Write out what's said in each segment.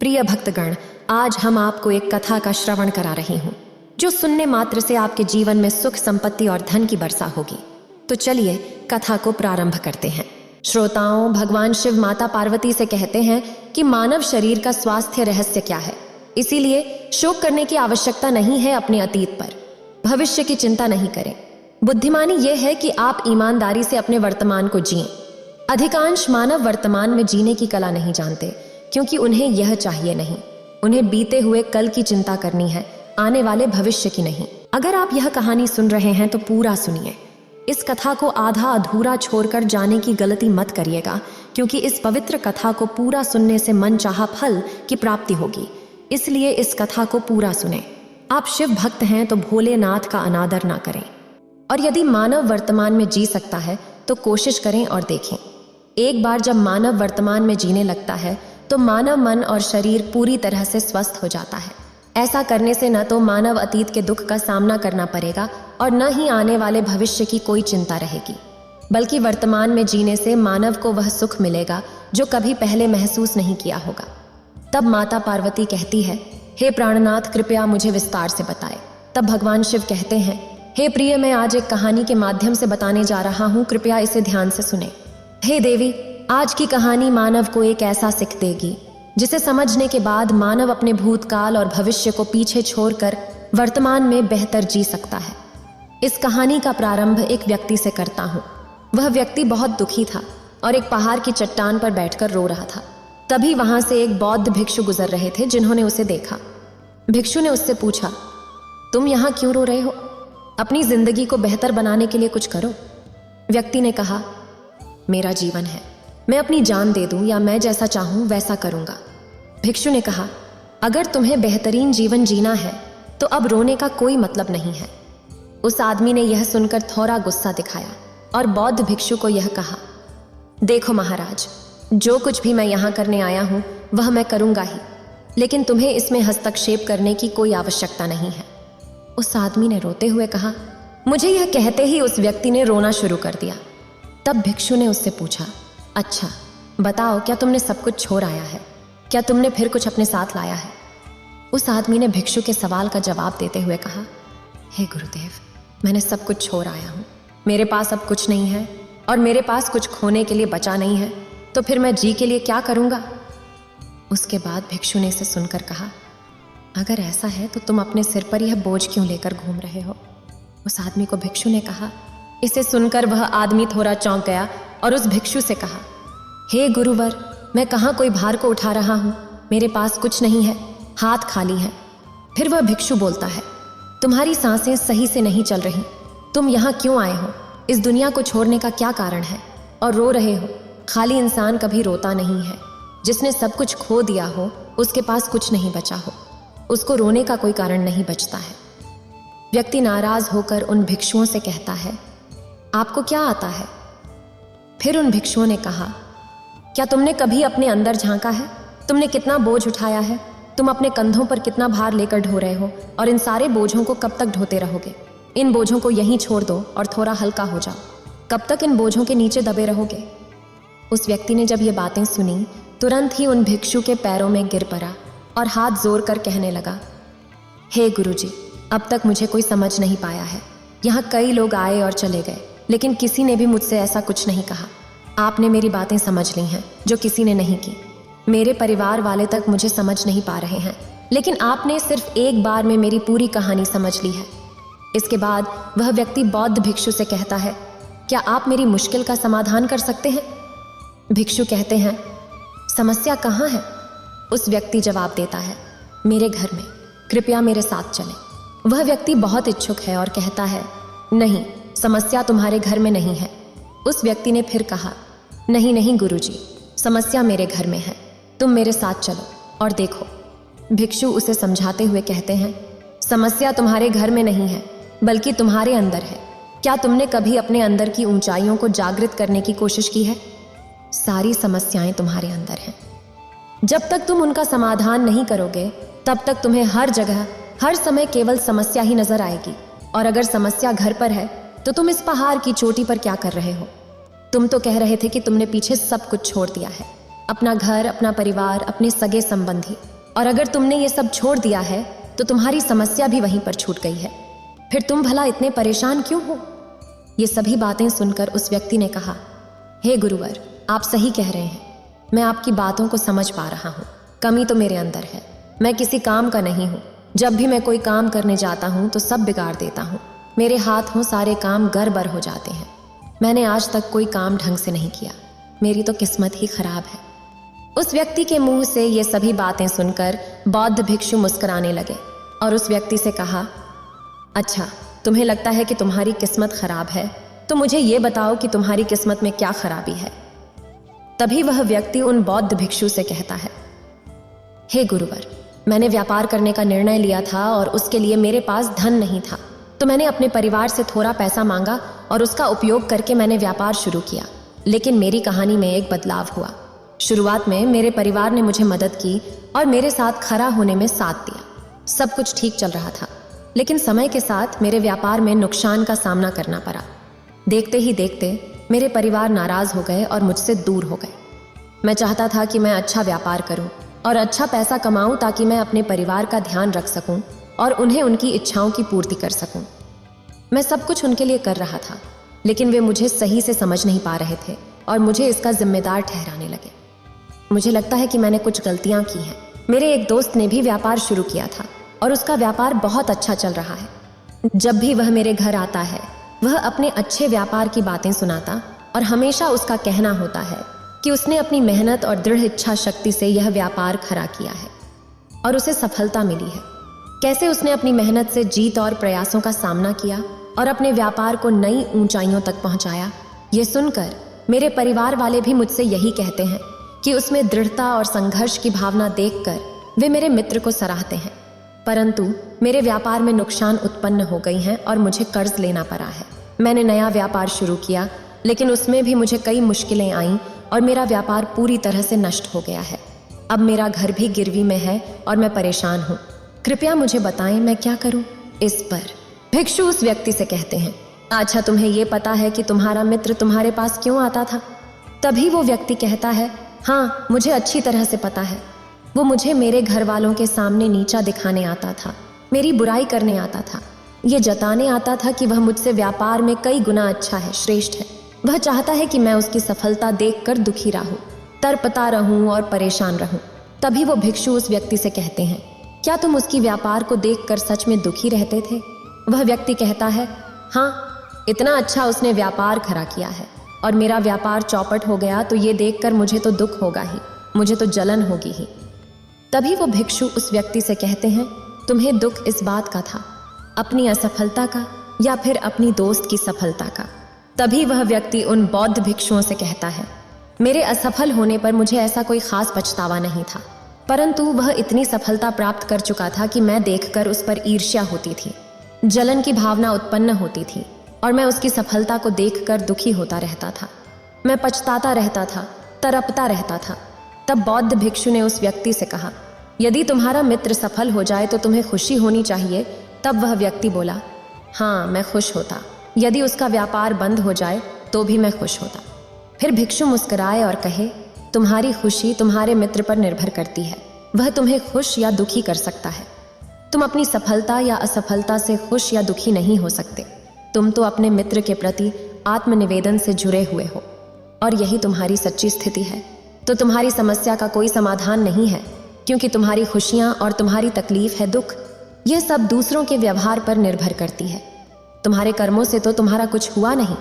प्रिय भक्तगण, आज हम आपको एक कथा का श्रवण करा रही हूँ जो सुनने मात्र से आपके जीवन में सुख, संपत्ति और धन की वर्षा होगी। तो चलिए कथा को प्रारंभ करते हैं। श्रोताओं, भगवान शिव माता पार्वती से कहते हैं कि मानव शरीर का स्वास्थ्य रहस्य क्या है, इसीलिए शोक करने की आवश्यकता नहीं है। अपने अतीत पर, भविष्य की चिंता नहीं करें। बुद्धिमानी यह है कि आप ईमानदारी से अपने वर्तमान को जिएं। अधिकांश मानव वर्तमान में जीने की कला नहीं जानते, क्योंकि उन्हें यह चाहिए नहीं। उन्हें बीते हुए कल की चिंता करनी है, आने वाले भविष्य की नहीं। अगर आप यह कहानी सुन रहे हैं तो पूरा सुनिए। इस कथा को आधा अधूरा छोड़कर जाने की गलती मत करिएगा, क्योंकि इस पवित्र कथा को पूरा सुनने से मनचाहा फल की प्राप्ति होगी। इसलिए इस कथा को पूरा सुने। आप शिव भक्त हैं तो भोलेनाथ का अनादर ना करें। और यदि मानव वर्तमान में जी सकता है तो कोशिश करें और देखें। एक बार जब मानव वर्तमान में जीने लगता है तो मानव मन और शरीर पूरी तरह से स्वस्थ हो जाता है। ऐसा करने से न तो मानव अतीत के दुख का सामना करना पड़ेगा और न ही आने वाले भविष्य की कोई चिंता रहेगी, बल्कि वर्तमान में जीने से मानव को वह सुख मिलेगा जो कभी पहले महसूस नहीं किया होगा। तब माता पार्वती कहती है, हे प्राणनाथ, कृपया मुझे विस्तार से बताए। तब भगवान शिव कहते हैं, हे प्रिय, मैं आज एक कहानी के माध्यम से बताने जा रहा हूँ, कृपया इसे ध्यान से सुने। हे देवी, आज की कहानी मानव को एक ऐसा सीख देगी जिसे समझने के बाद मानव अपने भूतकाल और भविष्य को पीछे छोड़कर वर्तमान में बेहतर जी सकता है। इस कहानी का प्रारंभ एक व्यक्ति से करता हूँ। वह व्यक्ति बहुत दुखी था और एक पहाड़ की चट्टान पर बैठकर रो रहा था। तभी वहां से एक बौद्ध भिक्षु गुजर रहे थे, जिन्होंने उसे देखा। भिक्षु ने उससे पूछा, तुम यहाँ क्यों रो रहे हो? अपनी जिंदगी को बेहतर बनाने के लिए कुछ करो। व्यक्ति ने कहा, मेरा जीवन है, मैं अपनी जान दे दूं या मैं जैसा चाहूं वैसा करूंगा। भिक्षु ने कहा, अगर तुम्हें बेहतरीन जीवन जीना है तो अब रोने का कोई मतलब नहीं है। उस आदमी ने यह सुनकर थोड़ा गुस्सा दिखाया और बौद्ध भिक्षु को यह कहा, देखो महाराज, जो कुछ भी मैं यहाँ करने आया हूँ वह मैं करूँगा ही, लेकिन तुम्हें इसमें हस्तक्षेप करने की कोई आवश्यकता नहीं है। उस आदमी ने रोते हुए कहा। मुझे यह कहते ही उस व्यक्ति ने रोना शुरू कर दिया। तब भिक्षु ने उससे पूछा, अच्छा बताओ, क्या तुमने सब कुछ छोड़ आया है? क्या तुमने फिर कुछ अपने साथ लाया है? उस आदमी ने भिक्षु के सवाल का जवाब देते हुए कहा, हे गुरुदेव, मैंने सब कुछ छोड़ आया हूँ। मेरे पास अब कुछ नहीं है और मेरे पास कुछ खोने के लिए बचा नहीं है, तो फिर मैं जी के लिए क्या करूँगा? उसके बाद भिक्षु ने इसे सुनकर कहा, अगर ऐसा है तो तुम अपने सिर पर यह बोझ क्यों लेकर घूम रहे हो? उस आदमी को भिक्षु ने कहा। इसे सुनकर वह आदमी थोड़ा चौंक गया और उस भिक्षु से कहा, हे गुरुवर, मैं कहाँ कोई भार को उठा रहा हूँ, मेरे पास कुछ नहीं है, हाथ खाली है। फिर वह भिक्षु बोलता है, तुम्हारी सांसें सही से नहीं चल रही, तुम यहाँ क्यों आए हो? इस दुनिया को छोड़ने का क्या कारण है और रो रहे हो? खाली इंसान कभी रोता नहीं है। जिसने सब कुछ खो दिया हो उसके पास कुछ नहीं बचा हो, उसको रोने का कोई कारण नहीं बचता है। व्यक्ति नाराज होकर उन भिक्षुओं से कहता है, आपको क्या आता है? फिर उन भिक्षुओं ने कहा, क्या तुमने कभी अपने अंदर झांका है? तुमने कितना बोझ उठाया है? तुम अपने कंधों पर कितना भार लेकर ढो रहे हो और इन सारे बोझों को कब तक ढोते रहोगे? इन बोझों को यहीं छोड़ दो और थोड़ा हल्का हो जाओ। कब तक इन बोझों के नीचे दबे रहोगे? उस व्यक्ति ने जब ये बातें सुनी, तुरंत ही उन भिक्षु के पैरों में गिर पड़ा और हाथ जोड़ कर कहने लगा, हे गुरुजी, अब तक मुझे कोई समझ नहीं पाया है। यहाँ कई लोग आए और चले गए, लेकिन किसी ने भी मुझसे ऐसा कुछ नहीं कहा। आपने मेरी बातें समझ ली हैं जो किसी ने नहीं की। मेरे परिवार वाले तक मुझे समझ नहीं पा रहे हैं, लेकिन आपने सिर्फ एक बार में मेरी पूरी कहानी समझ ली है। इसके बाद वह व्यक्ति बौद्ध भिक्षु से कहता है, क्या आप मेरी मुश्किल का समाधान कर सकते हैं? भिक्षु कहते हैं, समस्या कहाँ है? उस व्यक्ति जवाब देता है, मेरे घर में, कृपया मेरे साथ चलें। वह व्यक्ति बहुत इच्छुक है और कहता है, नहीं, समस्या तुम्हारे घर में नहीं है। उस व्यक्ति ने फिर कहा, नहीं नहीं गुरुजी, समस्या मेरे घर में है, तुम मेरे साथ चलो और देखो। भिक्षु उसे समझाते हुए कहते हैं, समस्या तुम्हारे घर में नहीं है, बल्कि तुम्हारे अंदर है। क्या तुमने कभी अपने अंदर की ऊंचाइयों को जागृत करने की कोशिश की है? सारी समस्याएं तुम्हारे अंदर हैं। जब तक तुम उनका समाधान नहीं करोगे, तब तक तुम्हें हर जगह, हर समय केवल समस्या ही नजर आएगी। और अगर समस्या घर पर है तो तुम इस पहाड़ की चोटी पर क्या कर रहे हो? तुम तो कह रहे थे कि तुमने पीछे सब कुछ छोड़ दिया है, अपना घर, अपना परिवार, अपने सगे संबंधी, और अगर तुमने ये सब छोड़ दिया है तो तुम्हारी समस्या भी वहीं पर छूट गई है। फिर तुम भला इतने परेशान क्यों हो? ये सभी बातें सुनकर उस व्यक्ति ने कहा, हे गुरुवर, आप सही कह रहे हैं। मैं आपकी बातों को समझ पा रहा हूँ। कमी तो मेरे अंदर है। मैं किसी काम का नहीं हूँ। जब भी मैं कोई काम करने जाता हूँ तो सब बिगाड़ देता हूँ। मेरे हाथों सारे काम गड़बड़ हो जाते हैं। मैंने आज तक कोई काम ढंग से नहीं किया। मेरी तो किस्मत ही खराब है। उस व्यक्ति के मुंह से ये सभी बातें सुनकर बौद्ध भिक्षु मुस्कुराने लगे और उस व्यक्ति से कहा, अच्छा, तुम्हें लगता है कि तुम्हारी किस्मत खराब है, तो मुझे ये बताओ कि तुम्हारी किस्मत में क्या खराबी है। तभी वह व्यक्ति उन बौद्ध भिक्षु से कहता है, हे गुरुवर, मैंने व्यापार करने का निर्णय लिया था और उसके लिए मेरे पास धन नहीं था, तो मैंने अपने परिवार से थोड़ा पैसा मांगा और उसका उपयोग करके मैंने व्यापार शुरू किया। लेकिन मेरी कहानी में एक बदलाव हुआ। शुरुआत में मेरे परिवार ने मुझे मदद की और मेरे साथ खड़ा होने में साथ दिया। सब कुछ ठीक चल रहा था, लेकिन समय के साथ मेरे व्यापार में नुकसान का सामना करना पड़ा। देखते ही देखते मेरे परिवार नाराज हो गए और मुझसे दूर हो गए। मैं चाहता था कि मैं अच्छा व्यापार करूं और अच्छा पैसा कमाऊं ताकि मैं अपने परिवार का ध्यान रख सकूं और उन्हें उनकी इच्छाओं की पूर्ति कर सकूं। मैं सब कुछ उनके लिए कर रहा था, लेकिन वे मुझे सही से समझ नहीं पा रहे थे और मुझे इसका जिम्मेदार ठहराने लगे। मुझे लगता है कि मैंने कुछ गलतियां की हैं। मेरे एक दोस्त ने भी व्यापार शुरू किया था और उसका व्यापार बहुत अच्छा चल रहा है। जब भी वह मेरे घर आता है, वह अपने अच्छे व्यापार की बातें सुनाता और हमेशा उसका कहना होता है कि उसने अपनी मेहनत और दृढ़ इच्छा शक्ति से यह व्यापार खड़ा किया है और उसे सफलता मिली है। कैसे उसने अपनी मेहनत से जीत और प्रयासों का सामना किया और अपने व्यापार को नई ऊंचाइयों तक पहुंचाया। ये सुनकर मेरे परिवार वाले भी मुझसे यही कहते हैं कि उसमें दृढ़ता और संघर्ष की भावना देखकर वे मेरे मित्र को सराहते हैं। परंतु मेरे व्यापार में नुकसान उत्पन्न हो गई हैं और मुझे कर्ज लेना पड़ा है। मैंने नया व्यापार शुरू किया, लेकिन उसमें भी मुझे कई मुश्किलें आईं और मेरा व्यापार पूरी तरह से नष्ट हो गया है। अब मेरा घर भी गिरवी में है और मैं परेशान हूँ। कृपया मुझे बताएं मैं क्या करूँ। इस पर भिक्षु उस व्यक्ति से कहते हैं, अच्छा, तुम्हें ये पता है कि तुम्हारा मित्र तुम्हारे पास क्यों आता था? तभी वो व्यक्ति कहता है, हाँ, मुझे अच्छी तरह से पता है। वो मुझे मेरे घर वालों के सामने नीचा दिखाने आता था, मेरी बुराई करने आता था, ये जताने आता था कि वह मुझसे व्यापार में कई गुना अच्छा है, श्रेष्ठ है। वह चाहता है कि मैं उसकी सफलता देखकर दुखी रहूं, तड़पता रहूं और परेशान रहूं। तभी वो भिक्षु उस व्यक्ति से कहते हैं, क्या तुम उसकी व्यापार को देखकर सच में दुखी रहते थे? वह व्यक्ति कहता है, हाँ, इतना अच्छा उसने व्यापार खड़ा किया है और मेरा व्यापार चौपट हो गया तो ये देखकर मुझे तो दुख होगा ही, मुझे तो जलन होगी ही। तभी वो भिक्षु उस व्यक्ति से कहते हैं, तुम्हें दुख इस बात का था, अपनी असफलता का या फिर अपनी दोस्त की सफलता का? तभी वह व्यक्ति उन बौद्ध भिक्षुओं से कहता है, मेरे असफल होने पर मुझे ऐसा कोई खास पछतावा नहीं था, परंतु वह इतनी सफलता प्राप्त कर चुका था कि मैं देखकर उस पर ईर्ष्या होती थी, जलन की भावना उत्पन्न होती थी और मैं उसकी सफलता को देखकर दुखी होता रहता था। मैं पछताता रहता था, तड़पता रहता था। तब बौद्ध भिक्षु ने उस व्यक्ति से कहा, यदि तुम्हारा मित्र सफल हो जाए तो तुम्हें खुशी होनी चाहिए। तब वह व्यक्ति बोला, हाँ, मैं खुश होता। यदि उसका व्यापार बंद हो जाए तो भी मैं खुश होता। फिर भिक्षु मुस्कुराए और कहे, तुम्हारी खुशी तुम्हारे मित्र पर निर्भर करती है, वह तुम्हें खुश या दुखी कर सकता है। तुम अपनी सफलता या असफलता से खुश या दुखी नहीं हो सकते। तुम तो अपने मित्र के प्रति आत्मनिवेदन से जुड़े हुए हो और यही तुम्हारी सच्ची स्थिति है। तो तुम्हारी समस्या का कोई समाधान नहीं है, क्योंकि तुम्हारी खुशियां और तुम्हारी तकलीफ है दुख, यह सब दूसरों के व्यवहार पर निर्भर करती है। तुम्हारे कर्मों से तो तुम्हारा कुछ हुआ नहीं,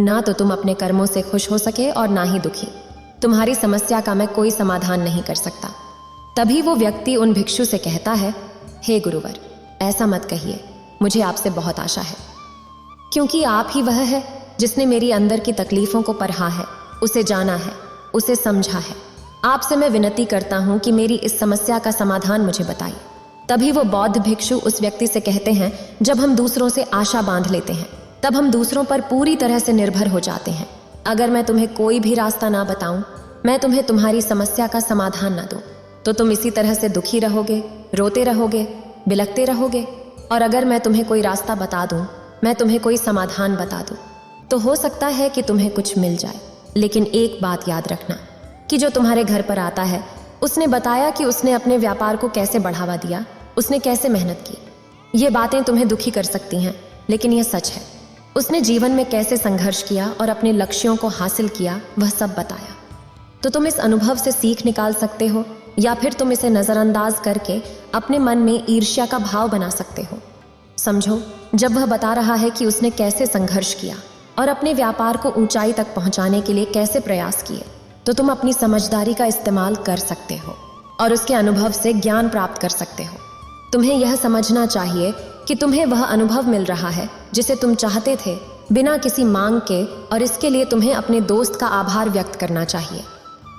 ना तो तुम अपने कर्मों से खुश हो सके और ना ही दुखी। तुम्हारी समस्या का मैं कोई समाधान नहीं कर सकता। तभी वो व्यक्ति उन भिक्षु से कहता है, हे गुरुवर, ऐसा मत कहिए, मुझे आपसे बहुत आशा है, क्योंकि आप ही वह है जिसने मेरी अंदर की तकलीफों को पढ़ा है, उसे जाना है, उसे समझा है। आपसे मैं विनती करता हूँ कि मेरी इस समस्या का समाधान मुझे बताइए। तभी वो बौद्ध भिक्षु उस व्यक्ति से कहते हैं, जब हम दूसरों से आशा बांध लेते हैं तब हम दूसरों पर पूरी तरह से निर्भर हो जाते हैं। अगर मैं तुम्हें कोई भी रास्ता ना बताऊं, मैं तुम्हें तुम्हारी समस्या का समाधान ना दूं, तो तुम इसी तरह से दुखी रहोगे, रोते रहोगे, बिलखते रहोगे। और अगर मैं तुम्हें कोई रास्ता बता दूं, मैं तुम्हें कोई समाधान बता दूं, तो हो सकता है कि तुम्हें कुछ मिल जाए। लेकिन एक बात याद रखना कि जो तुम्हारे घर पर आता है उसने बताया कि उसने अपने व्यापार को कैसे बढ़ावा दिया, उसने कैसे मेहनत की। ये बातें तुम्हें दुखी कर सकती हैं, लेकिन यह सच है। उसने जीवन में कैसे संघर्ष किया और अपने लक्ष्यों को हासिल किया, वह सब बताया। तो तुम इस अनुभव से सीख निकाल सकते हो, या फिर तुम इसे नजरअंदाज करके अपने मन में ईर्ष्या का भाव बना सकते हो। समझो, जब वह बता रहा है कि उसने कैसे संघर्ष किया और अपने व्यापार को ऊंचाई तक पहुंचाने के लिए कैसे प्रयास किए, तो तुम अपनी समझदारी का इस्तेमाल कर सकते हो और उसके अनुभव से ज्ञान प्राप्त कर सकते हो। तुम्हें यह समझना चाहिए कि तुम्हें वह अनुभव मिल रहा है जिसे तुम चाहते थे, बिना किसी मांग के, और इसके लिए तुम्हें अपने दोस्त का आभार व्यक्त करना चाहिए,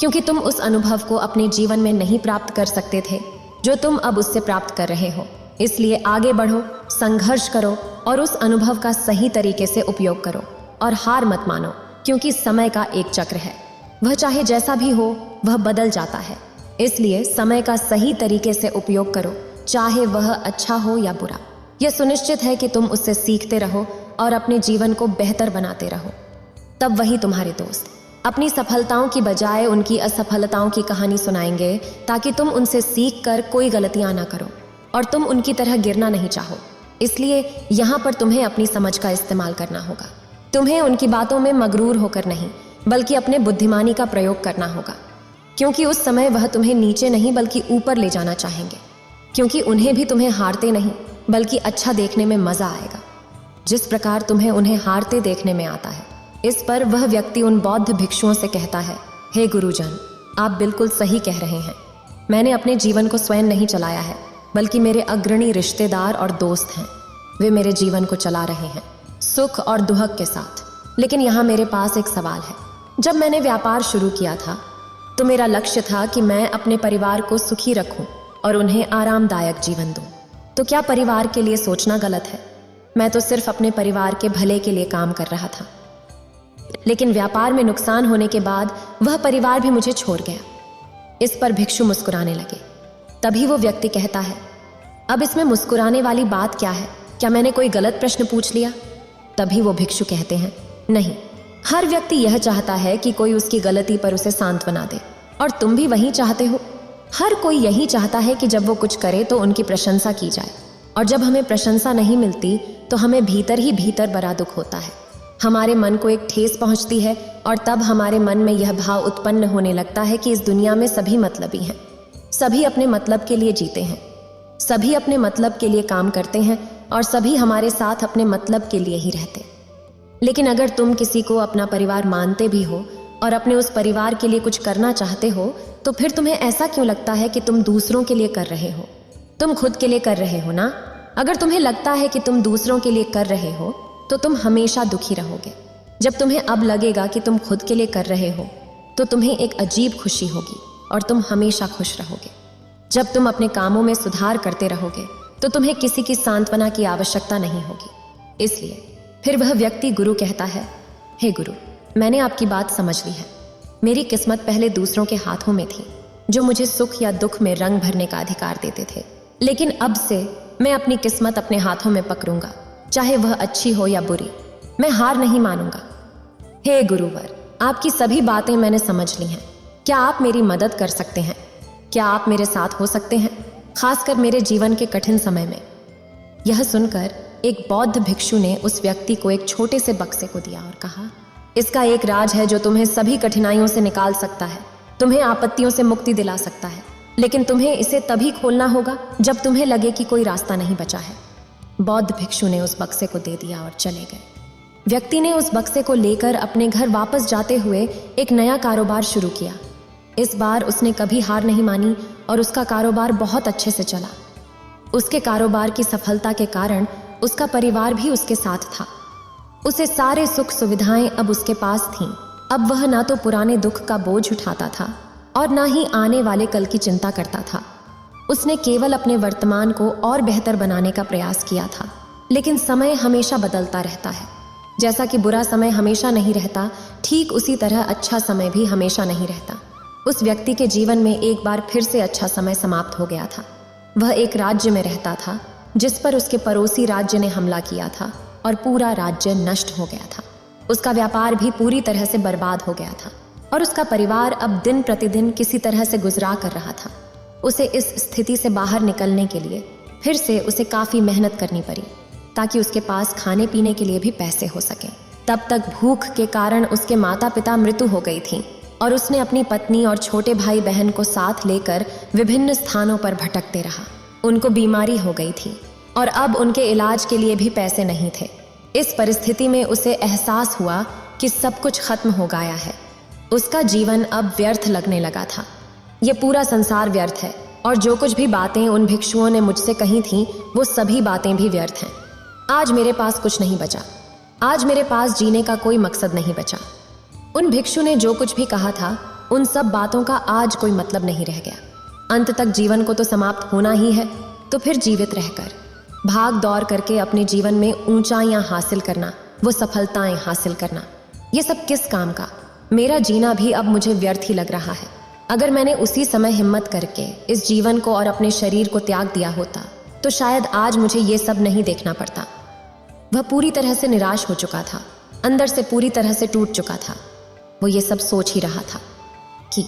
क्योंकि तुम उस अनुभव को अपने जीवन में नहीं प्राप्त कर सकते थे जो तुम अब उससे प्राप्त कर रहे हो। इसलिए आगे बढ़ो, संघर्ष करो और उस अनुभव का सही तरीके से उपयोग करो और हार मत मानो, क्योंकि समय का एक चक्र है। वह चाहे जैसा भी हो, वह बदल जाता है। इसलिए समय का सही तरीके से उपयोग करो, चाहे वह अच्छा हो या बुरा। यह सुनिश्चित है कि तुम उससे सीखते रहो और अपने जीवन को बेहतर बनाते रहो। तब वही तुम्हारे दोस्त अपनी सफलताओं की बजाय उनकी असफलताओं की कहानी सुनाएंगे, ताकि तुम उनसे सीख कर कोई गलतियां ना करो और तुम उनकी तरह गिरना नहीं चाहो। इसलिए यहाँ पर तुम्हें अपनी समझ का इस्तेमाल करना होगा। तुम्हें उनकी बातों में मगरूर होकर नहीं, बल्कि अपने बुद्धिमानी का प्रयोग करना होगा, क्योंकि उस समय वह तुम्हें नीचे नहीं बल्कि ऊपर ले जाना चाहेंगे, क्योंकि उन्हें भी तुम्हें हारते नहीं बल्कि अच्छा देखने में मजा आएगा, जिस प्रकार तुम्हें उन्हें हारते देखने में आता है। इस पर वह व्यक्ति उन बौद्ध भिक्षुओं से कहता है, हे गुरुजन, आप बिल्कुल सही कह रहे हैं। मैंने अपने जीवन को स्वयं नहीं चलाया है, बल्कि मेरे अग्रणी रिश्तेदार और दोस्त हैं। वे मेरे जीवन को चला रहे हैं, सुख और दुहक के साथ। लेकिन यहाँ मेरे पास एक सवाल है। जब मैंने व्यापार शुरू किया था, तो मेरा लक्ष्य था कि मैं अपने परिवार को सुखी रखूं और उन्हें आरामदायक जीवन दूं। तो क्या परिवार के लिए सोचना गलत है? मैं तो सिर्फ अपने परिवार के भले के लिए काम कर रहा था। लेकिन व्यापार में नुकसान होने के बाद वह परिवार भी मुझे छोड़ गया। इस पर भिक्षु मुस्कुराने लगे। तभी वो व्यक्ति कहता है, अब इसमें मुस्कुराने वाली बात क्या है? क्या मैंने कोई गलत प्रश्न पूछ लिया? तभी वो भिक्षु कहते हैं, नहीं, हर व्यक्ति यह चाहता है कि कोई उसकी गलती पर उसे सांत्वना दे, और तुम भी वही चाहते हो। हर कोई यही चाहता है कि जब वो कुछ करे तो उनकी प्रशंसा की जाए, और जब हमें प्रशंसा नहीं मिलती तो हमें भीतर ही भीतर बड़ा दुख होता है। हमारे मन को एक ठेस पहुंचती है, और तब हमारे मन में यह भाव उत्पन्न होने लगता है कि इस दुनिया में सभी मतलबी हैं, सभी अपने मतलब के लिए जीते हैं, सभी अपने मतलब के लिए काम करते हैं, और सभी हमारे साथ अपने मतलब के लिए ही रहते। लेकिन अगर तुम किसी को अपना परिवार मानते भी हो और अपने उस परिवार के लिए कुछ करना चाहते हो, तो फिर तुम्हें ऐसा क्यों लगता है कि तुम दूसरों के लिए कर रहे हो? तुम खुद के लिए कर रहे हो ना? अगर तुम्हें लगता है कि तुम दूसरों के लिए कर रहे हो, तो तुम हमेशा दुखी रहोगे। जब तुम्हें अब लगेगा कि तुम खुद के लिए कर रहे हो, तो तुम्हें एक अजीब खुशी होगी और तुम हमेशा खुश रहोगे। जब तुम अपने कामों में सुधार करते रहोगे, तो तुम्हें किसी की सांत्वना की आवश्यकता नहीं होगी। इसलिए फिर वह व्यक्ति गुरु कहता है, हे गुरु, मैंने आपकी बात समझ ली है। मेरी किस्मत पहले दूसरों के हाथों में थी, जो मुझे सुख या दुख में रंग भरने का अधिकार देते थे। लेकिन अब से मैं अपनी किस्मत अपने हाथों में पकड़ूंगा, चाहे वह अच्छी हो या बुरी। मैं हार नहीं मानूंगा। हे गुरुवर, आपकी सभी बातें मैंने समझ ली हैं। क्या आप मेरी मदद कर सकते हैं? क्या आप मेरे साथ हो सकते हैं, खासकर मेरे जीवन के कठिन समय में? यह सुनकर एक बौद्ध भिक्षु ने उस व्यक्ति को एक छोटे से बक्से को दिया और कहा, इसका एक राज है जो तुम्हें सभी कठिनाइयों से निकाल सकता है, तुम्हें आपत्तियों से मुक्ति दिला सकता है। लेकिन तुम्हें इसे तभी खोलना होगा जब तुम्हें लगे कि कोई रास्ता नहीं बचा है। बौद्ध भिक्षु ने उस बक्से को दे दिया और चले गए। व्यक्ति ने उस बक्से को लेकर अपने घर वापस जाते हुए एक नया कारोबार शुरू किया। इस बार उसने कभी हार नहीं मानी और उसका कारोबार बहुत अच्छे से चला। उसके कारोबार की सफलता के कारण उसका परिवार भी उसके साथ था। उसे सारे सुख सुविधाएं अब उसके पास थीं। अब वह ना तो पुराने दुख का बोझ उठाता था और ना ही आने वाले कल की चिंता करता था। उसने केवल अपने वर्तमान को और बेहतर बनाने का प्रयास किया था। लेकिन समय हमेशा बदलता रहता है। जैसा कि बुरा समय हमेशा नहीं रहता, ठीक उसी तरह अच्छा समय भी हमेशा नहीं रहता। उस व्यक्ति के जीवन में एक बार फिर से अच्छा समय समाप्त हो गया था। वह एक राज्य में रहता था जिस पर उसके पड़ोसी राज्य ने हमला किया था और पूरा राज्य नष्ट हो गया था। उसका व्यापार भी पूरी तरह से बर्बाद हो गया था। और उसका परिवार अब दिन प्रतिदिन किसी तरह से गुजरा कर रहा था। उसे इस स्थिति से बाहर निकलने के लिए फिर से उसे काफी मेहनत करनी पड़ी ताकि उसके पास खाने पीने के लिए भी पैसे हो सके। तब तक भूख के कारण उसके माता पिता मृत्यु हो गई थी और उसने अपनी पत्नी और छोटे भाई बहन को साथ लेकर विभिन्न स्थानों पर भटकते रहा। उनको बीमारी हो गई थी और अब उनके इलाज के लिए भी पैसे नहीं थे। इस परिस्थिति में उसे एहसास हुआ कि सब कुछ खत्म हो गया है। उसका जीवन अब व्यर्थ लगने लगा था। ये पूरा संसार व्यर्थ है और जो कुछ भी बातें उन भिक्षुओं ने मुझसे कही थीं, वो सभी बातें भी व्यर्थ हैं। आज मेरे पास कुछ नहीं बचा। आज मेरे पास जीने का कोई मकसद नहीं बचा। उन भिक्षु ने जो कुछ भी कहा था, उन सब बातों का आज कोई मतलब नहीं रह गया। अंत तक जीवन को तो समाप्त होना ही है, तो फिर जीवित रहकर भाग दौड़ करके अपने जीवन में ऊंचाइयां हासिल करना, वो सफलताएं हासिल करना, ये सब किस काम का? मेरा जीना भी अब मुझे व्यर्थ ही लग रहा है। अगर मैंने उसी समय हिम्मत करके इस जीवन को और अपने शरीर को त्याग दिया होता तो शायद आज मुझे ये सब नहीं देखना पड़ता। वह पूरी तरह से निराश हो चुका था, अंदर से पूरी तरह से टूट चुका था। वो ये सब सोच ही रहा था कि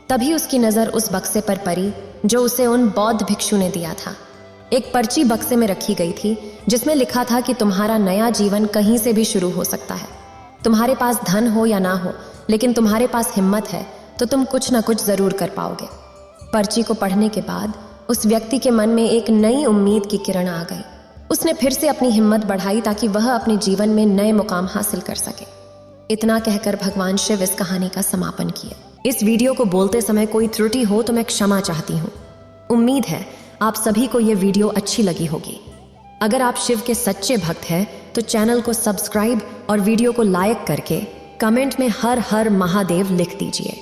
तभी उसकी नज़र उस बक्से पर पड़ी जो उसे उन बौद्ध भिक्षु ने दिया था। एक पर्ची बक्से में रखी गई थी जिसमें लिखा था कि तुम्हारा नया जीवन कहीं से भी शुरू हो सकता है। तुम्हारे पास धन हो या ना हो, लेकिन तुम्हारे पास हिम्मत है तो तुम कुछ ना कुछ जरूर कर पाओगे। पर्ची को पढ़ने के बाद उस व्यक्ति के मन में एक नई उम्मीद की किरण आ गई। उसने फिर से अपनी हिम्मत बढ़ाई ताकि वह अपने जीवन में नए मुकाम हासिल कर सके। इतना कहकर भगवान शिव इस कहानी का समापन किया। इस वीडियो को बोलते समय कोई त्रुटि हो तो मैं क्षमा चाहती हूँ। उम्मीद है आप सभी को ये वीडियो अच्छी लगी होगी। अगर आप शिव के सच्चे भक्त हैं तो चैनल को सब्सक्राइब और वीडियो को लाइक करके कमेंट में हर हर महादेव लिख दीजिए।